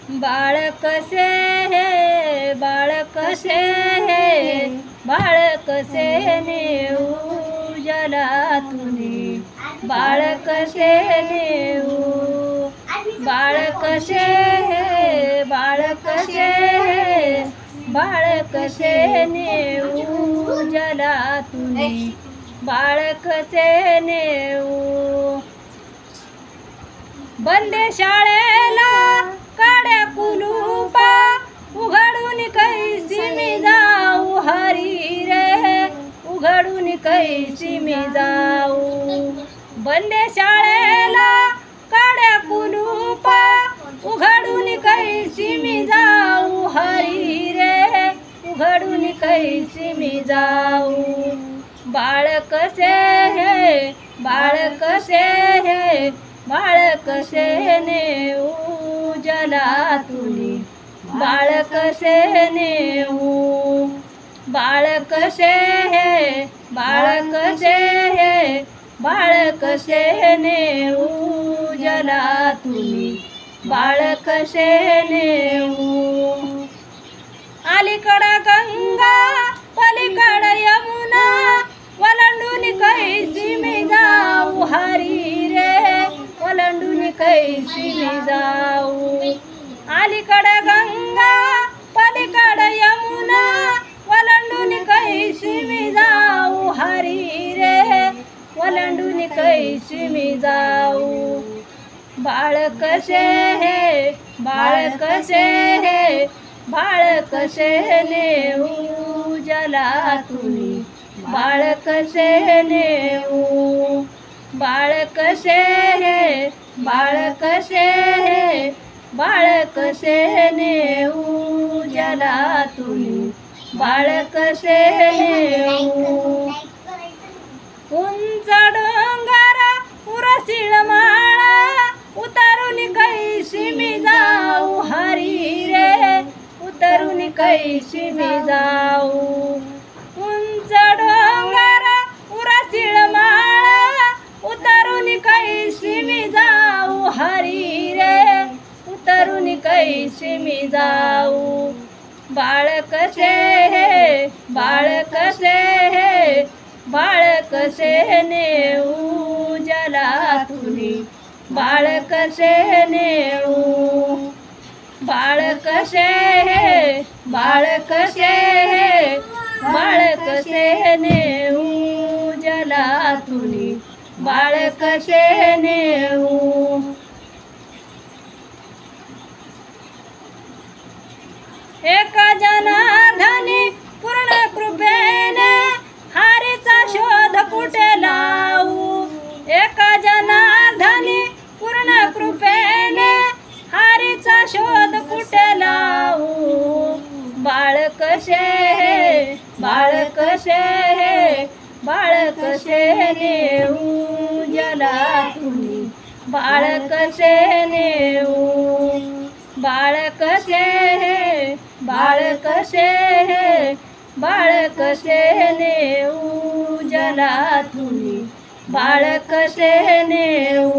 बाळ कसे हे बाळ कसे हे बाळ कसे नेऊ जलातुनी बाळ कसे नेऊ बाळ कसे हे बाळ कसे हे बाळ कसे नेऊ जलातुनी बाळ कसे नेऊ बंदे शाळेला काड्या कुलूपा उघडून कैसी मी जाऊ हरी रे उघडून कैसी मी जाऊ बंदे शाळेला काड्या कुलूपा उघडून कैसी मी जाऊ हरी रे उघडून कैसी मी जाऊ बाळ कसे हे बाळ कसे हे बाळ कसे नेऊ जलातुनी बाळ कसे नेऊ बाळ कसे हे बाळ कसे हे बाळ कसे नेऊ जलातुनी बाळ कसे नेऊ अलीकडं गंगा पलीकडं यमुना वलंडून कैसी मी जाऊ हरी रे वलंडून कैसी मी जाऊ अलीकडं गंगा पलीकडं यमुना वलंडून कैसी मी जाऊ हरी रे वलंडून कैसी मी जाऊ बाळ कसे हे बाळ कसे हे बाळ कसे नेऊ जलातुनी बाळ कसे नेऊ बाळ कसे हे बाळ कसे हे बाळ कसे नेऊ जलातुनी बाळ कसे नेऊ उंच डोंगर उरसिळ माळा उतरून कैसी मी जाऊ हरी रे उतरून कैसी मी जाऊ उंच डोंगर उरसिळ माळा उतरून कैसी मी जाऊ हरी रे उतरून कैसी मी जाऊ बाळ कसे हे बाळ कसे हे बाळ कसे नेऊ जलातुनी बाळ कसे नेऊ बाळ कसे हे बाळ कसे हे बाळ कसे नेऊ जलातुनी बाळ कसे नेऊ एक जनार्दनी पूर्ण कृपेने हरीचा शोध कुठे लावू एक जनार्दनी पूर्ण कृपेने हरीचा शोध कुठे लावू बाळ कसे हे बाळ कसे हे बाळ कसे नेऊ जलातुनी बाळ कसे नेऊ बाळ कसे हे बाळ कसे हे बाळ कसे नेऊ जलातुनी बाळ कसे नेऊ